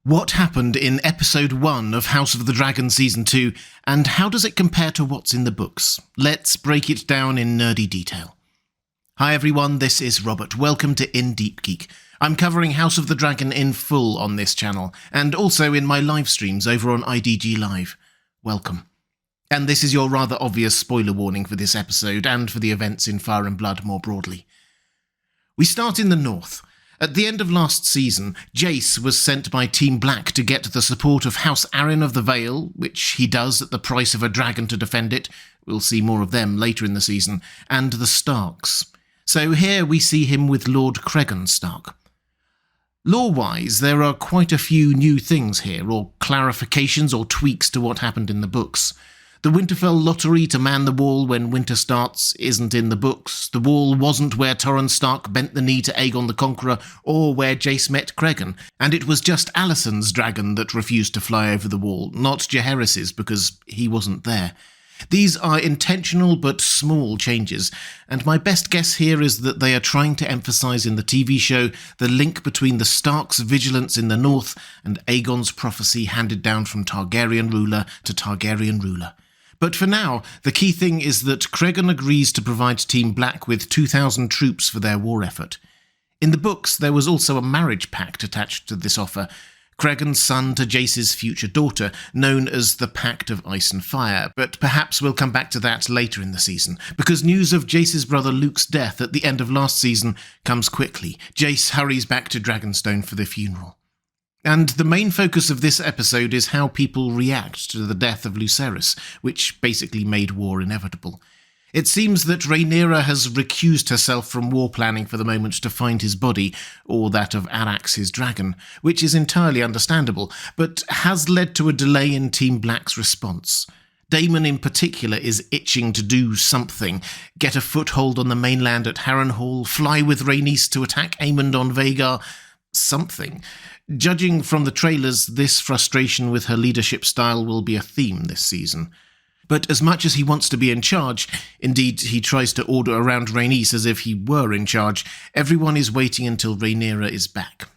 What happened in Episode 1 of House of the Dragon Season 2, and how does it compare to what's in the books? Let's break it down in nerdy detail. Hi everyone, this is Robert. Welcome to In Deep Geek. I'm covering House of the Dragon in full on this channel, and also in my live streams over on IDG Live. Welcome. And this is your rather obvious spoiler warning for this episode, and for the events in Fire and Blood more broadly. We start in the north. At the end of last season, Jace was sent by Team Black to get the support of House Arryn of the Vale, which he does at the price of a dragon to defend it. We'll see more of them later in the season, and the Starks. So here we see him with Lord Cregan Stark. Lore-wise, there are quite a few new things here, or clarifications or tweaks to what happened in the books. The Winterfell lottery to man the wall when winter starts isn't in the books. The wall wasn't where Torrhen Stark bent the knee to Aegon the Conqueror, or where Jace met Cregan, and it was just Alicent's dragon that refused to fly over the wall, not Jaehaerys's, because he wasn't there. These are intentional but small changes, and my best guess here is that they are trying to emphasise in the TV show the link between the Starks' vigilance in the north and Aegon's prophecy handed down from Targaryen ruler to Targaryen ruler. But for now, the key thing is that Cregan agrees to provide Team Black with 2,000 troops for their war effort. In the books, there was also a marriage pact attached to this offer, Cregan's son to Jace's future daughter, known as the Pact of Ice and Fire, but perhaps we'll come back to that later in the season, because news of Jace's brother Luke's death at the end of last season comes quickly. Jace hurries back to Dragonstone for the funeral. And the main focus of this episode is how people react to the death of Lucerys, which basically made war inevitable. It seems that Rhaenyra has recused herself from war planning for the moment to find his body, or that of Arrax his dragon, which is entirely understandable, but has led to a delay in Team Black's response. Daemon in particular is itching to do something, get a foothold on the mainland at Harrenhal, fly with Rhaenys to attack Aemond on Vhagar, something. Judging from the trailers, this frustration with her leadership style will be a theme this season. But as much as he wants to be in charge, indeed he tries to order around Rhaenys as if he were in charge, everyone is waiting until Rhaenyra is back.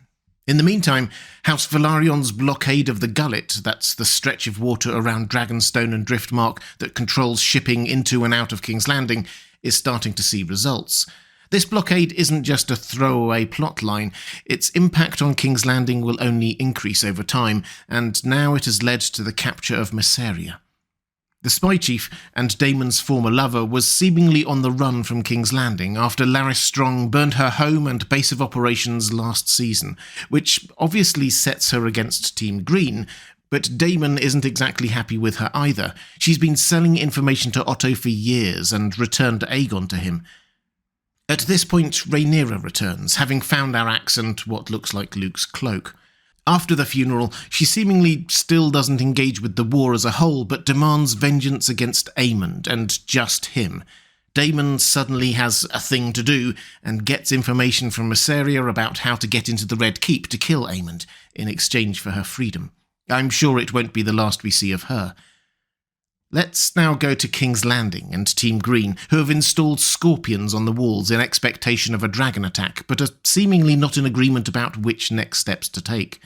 In the meantime, House Velaryon's blockade of the Gullet, that's the stretch of water around Dragonstone and Driftmark that controls shipping into and out of King's Landing, is starting to see results. This blockade isn't just a throwaway plotline, its impact on King's Landing will only increase over time, and now it has led to the capture of Messalina. The spy chief and Daemon's former lover was seemingly on the run from King's Landing after Larys Strong burned her home and base of operations last season, which obviously sets her against Team Green, but Daemon isn't exactly happy with her either. She's been selling information to Otto for years and returned Aegon to him. At this point, Rhaenyra returns, having found Arrax and what looks like Luke's cloak. After the funeral, she seemingly still doesn't engage with the war as a whole, but demands vengeance against Aemond, and just him. Daemon suddenly has a thing to do, and gets information from Messalina about how to get into the Red Keep to kill Aemond, in exchange for her freedom. I'm sure it won't be the last we see of her. Let's now go to King's Landing and Team Green, who have installed scorpions on the walls in expectation of a dragon attack, but are seemingly not in agreement about which next steps to take.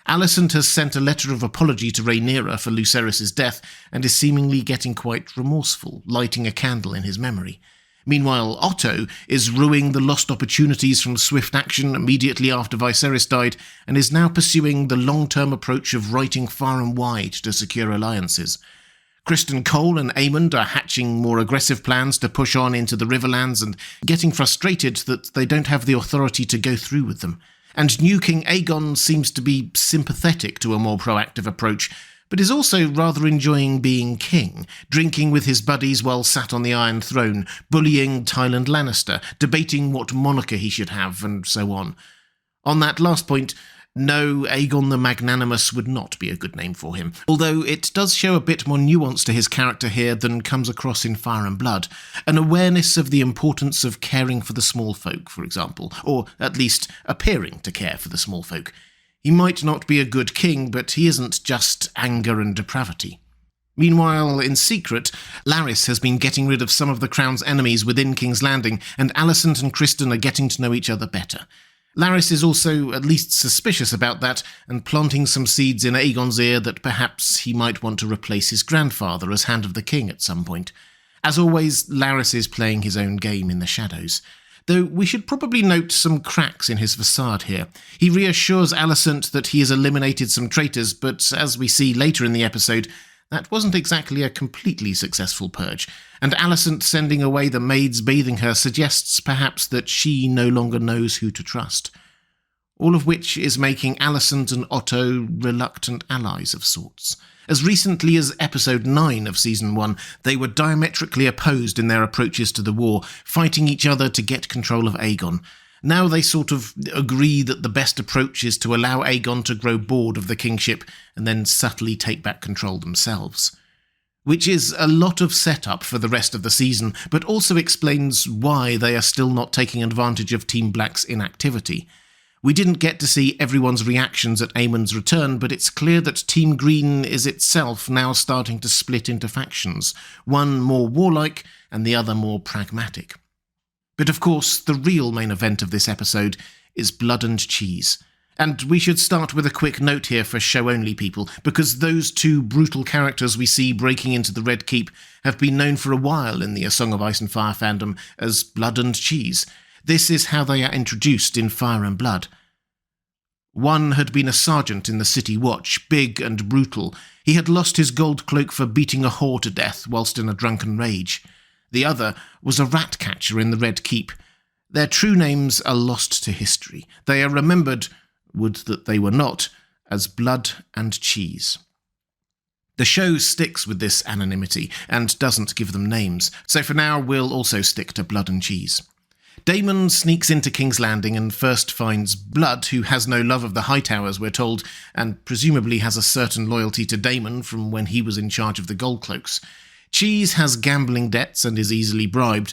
Alicent has sent a letter of apology to Rhaenyra for Lucerys' death, and is seemingly getting quite remorseful, lighting a candle in his memory. Meanwhile, Otto is rueing the lost opportunities from swift action immediately after Viserys died, and is now pursuing the long-term approach of writing far and wide to secure alliances. Criston Cole and Aemond are hatching more aggressive plans to push on into the Riverlands and getting frustrated that they don't have the authority to go through with them. And new King Aegon seems to be sympathetic to a more proactive approach, but is also rather enjoying being king, drinking with his buddies while sat on the Iron Throne, bullying Tywin Lannister, debating what monarch he should have, and so on. On that last point, no, Aegon the Magnanimous would not be a good name for him, although it does show a bit more nuance to his character here than comes across in Fire and Blood, an awareness of the importance of caring for the small folk, for example, or at least appearing to care for the small folk. He might not be a good king, but he isn't just anger and depravity. Meanwhile, in secret, Larys has been getting rid of some of the Crown's enemies within King's Landing, and Alicent and Criston are getting to know each other better. Larys is also at least suspicious about that and planting some seeds in Aegon's ear that perhaps he might want to replace his grandfather as Hand of the King at some point. As always, Larys is playing his own game in the shadows. Though we should probably note some cracks in his facade here. He reassures Alicent that he has eliminated some traitors, but as we see later in the episode, that wasn't exactly a completely successful purge, and Alicent sending away the maids bathing her suggests perhaps that she no longer knows who to trust. All of which is making Alicent and Otto reluctant allies of sorts. As recently as episode 9 of season 1, they were diametrically opposed in their approaches to the war, fighting each other to get control of Aegon. Now they sort of agree that the best approach is to allow Aegon to grow bored of the kingship and then subtly take back control themselves. Which is a lot of setup for the rest of the season, but also explains why they are still not taking advantage of Team Black's inactivity. We didn't get to see everyone's reactions at Aemon's return, but it's clear that Team Green is itself now starting to split into factions, one more warlike and the other more pragmatic. But of course, the real main event of this episode is blood and cheese. And we should start with a quick note here for show-only people, because those two brutal characters we see breaking into the Red Keep have been known for a while in the A Song of Ice and Fire fandom as Blood and Cheese. This is how they are introduced in Fire and Blood. One had been a sergeant in the City Watch, big and brutal. He had lost his gold cloak for beating a whore to death whilst in a drunken rage. The other was a rat catcher in the Red Keep. Their true names are lost to history. They are remembered, would that they were not, as Blood and Cheese. The show sticks with this anonymity and doesn't give them names, so for now we'll also stick to Blood and Cheese. Daemon sneaks into King's Landing and first finds Blood, who has no love of the Hightowers, we're told, and presumably has a certain loyalty to Daemon from when he was in charge of the Gold Cloaks. Cheese has gambling debts and is easily bribed,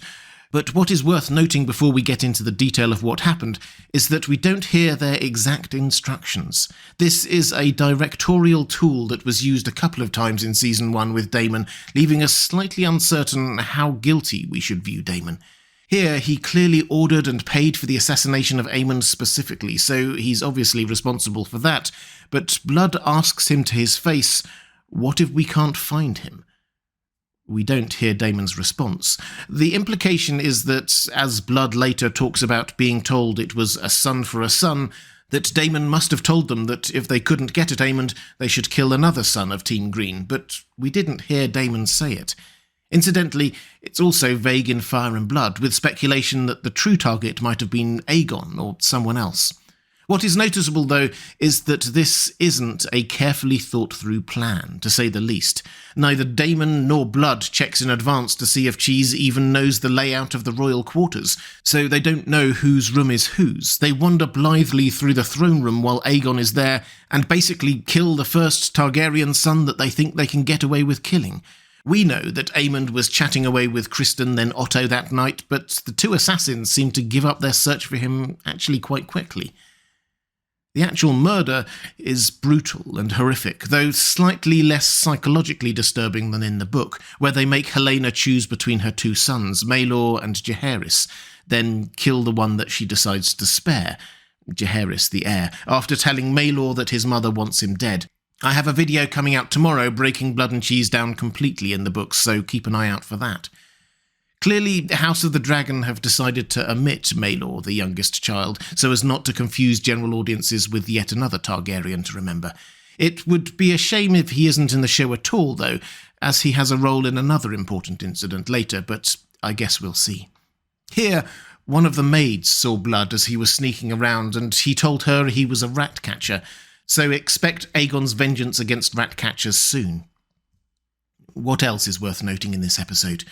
but what is worth noting before we get into the detail of what happened is that we don't hear their exact instructions. This is a directorial tool that was used a couple of times in Season 1 with Daemon, leaving us slightly uncertain how guilty we should view Daemon. Here, he clearly ordered and paid for the assassination of Aemon specifically, so he's obviously responsible for that, but Blood asks him to his face, "What if we can't find him?" We don't hear Daemon's response. The implication is that, as Blood later talks about being told it was a son for a son, that Daemon must have told them that if they couldn't get at Aemon, they should kill another son of Team Green, but we didn't hear Daemon say it. Incidentally, it's also vague in Fire and Blood, with speculation that the true target might have been Aegon or someone else. What is noticeable, though, is that this isn't a carefully thought-through plan, to say the least. Neither Daemon nor Blood checks in advance to see if Cheese even knows the layout of the royal quarters, so they don't know whose room is whose. They wander blithely through the throne room while Aegon is there, and basically kill the first Targaryen son that they think they can get away with killing. We know that Aemond was chatting away with Criston, then Otto that night, but the two assassins seem to give up their search for him actually quite quickly. The actual murder is brutal and horrific, though slightly less psychologically disturbing than in the book, where they make Helaena choose between her two sons, Maelor and Jaehaerys, then kill the one that she decides to spare, Jaehaerys the heir, after telling Maelor that his mother wants him dead. I have a video coming out tomorrow breaking Blood and Cheese down completely in the books, so keep an eye out for that. Clearly, House of the Dragon have decided to omit Maelor, the youngest child, so as not to confuse general audiences with yet another Targaryen to remember. It would be a shame if he isn't in the show at all, though, as he has a role in another important incident later, but I guess we'll see. Here, one of the maids saw Blood as he was sneaking around, and he told her he was a rat catcher, so expect Aegon's vengeance against rat catchers soon. What else is worth noting in this episode?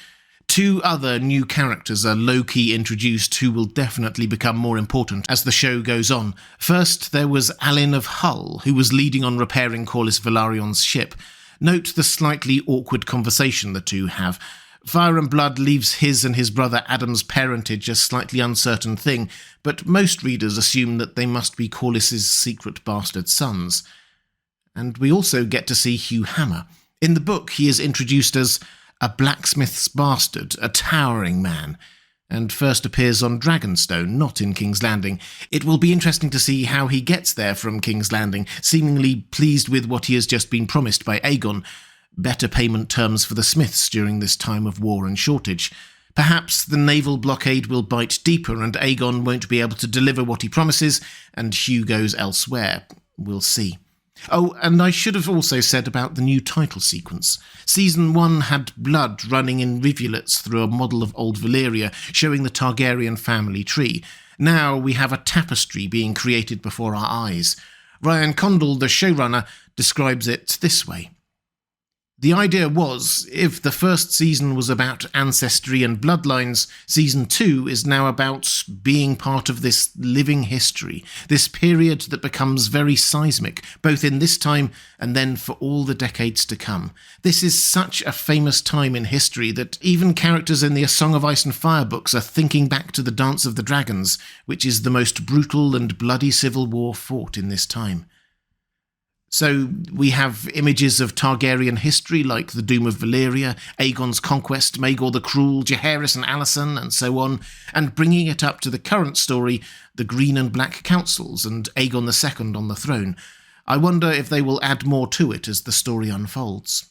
Two other new characters are low-key introduced who will definitely become more important as the show goes on. First, there was Alyn of Hull, who was leading on repairing Corlys Velaryon's ship. Note the slightly awkward conversation the two have. Fire and Blood leaves his and his brother Adam's parentage a slightly uncertain thing, but most readers assume that they must be Corlys's secret bastard sons. And we also get to see Hugh Hammer. In the book, he is introduced as a blacksmith's bastard, a towering man. and first appears on Dragonstone, not in King's Landing. It will be interesting to see how he gets there from King's Landing, seemingly pleased with what he has just been promised by Aegon, better payment terms for the smiths during this time of war and shortage. Perhaps the naval blockade will bite deeper and Aegon won't be able to deliver what he promises, and Hugh goes elsewhere. We'll see. Oh, and I should have also said about the new title sequence. Season 1 had blood running in rivulets through a model of old Valyria, showing the Targaryen family tree. Now we have a tapestry being created before our eyes. Ryan Condal, the showrunner, describes it this way. The idea was, if the first season was about ancestry and bloodlines, season 2 is now about being part of this living history, this period that becomes very seismic, both in this time and then for all the decades to come. This is such a famous time in history that even characters in the A Song of Ice and Fire books are thinking back to the Dance of the Dragons, which is the most brutal and bloody civil war fought in this time. So we have images of Targaryen history like the Doom of Valyria, Aegon's conquest, Maegor the Cruel, Jaehaerys and Alicent, and so on, and bringing it up to the current story, the Green and Black Councils and Aegon II on the throne. I wonder if they will add more to it as the story unfolds.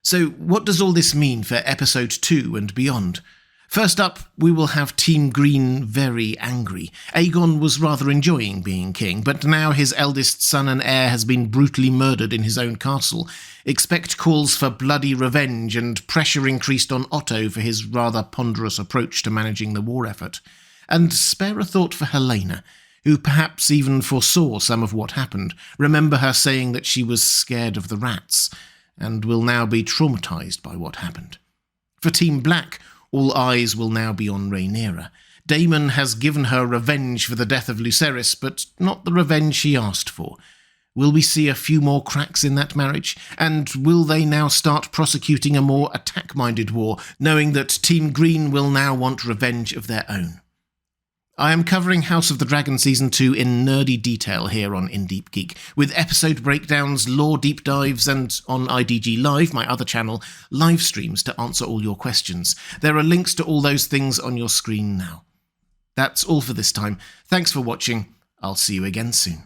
So what does all this mean for episode 2 and beyond? First up, we will have Team Green very angry. Aegon was rather enjoying being king, but now his eldest son and heir has been brutally murdered in his own castle. Expect calls for bloody revenge and pressure increased on Otto for his rather ponderous approach to managing the war effort. And spare a thought for Helena, who perhaps even foresaw some of what happened. Remember her saying that she was scared of the rats, and will now be traumatised by what happened. For Team Black, all eyes will now be on Rhaenyra. Daemon has given her revenge for the death of Lucerys, but not the revenge she asked for. Will we see a few more cracks in that marriage? And will they now start prosecuting a more attack-minded war, knowing that Team Green will now want revenge of their own? I am covering House of the Dragon Season 2 in nerdy detail here on In Deep Geek, with episode breakdowns, lore deep dives, and on IDG Live, my other channel, live streams to answer all your questions. There are links to all those things on your screen now. That's all for this time. Thanks for watching. I'll see you again soon.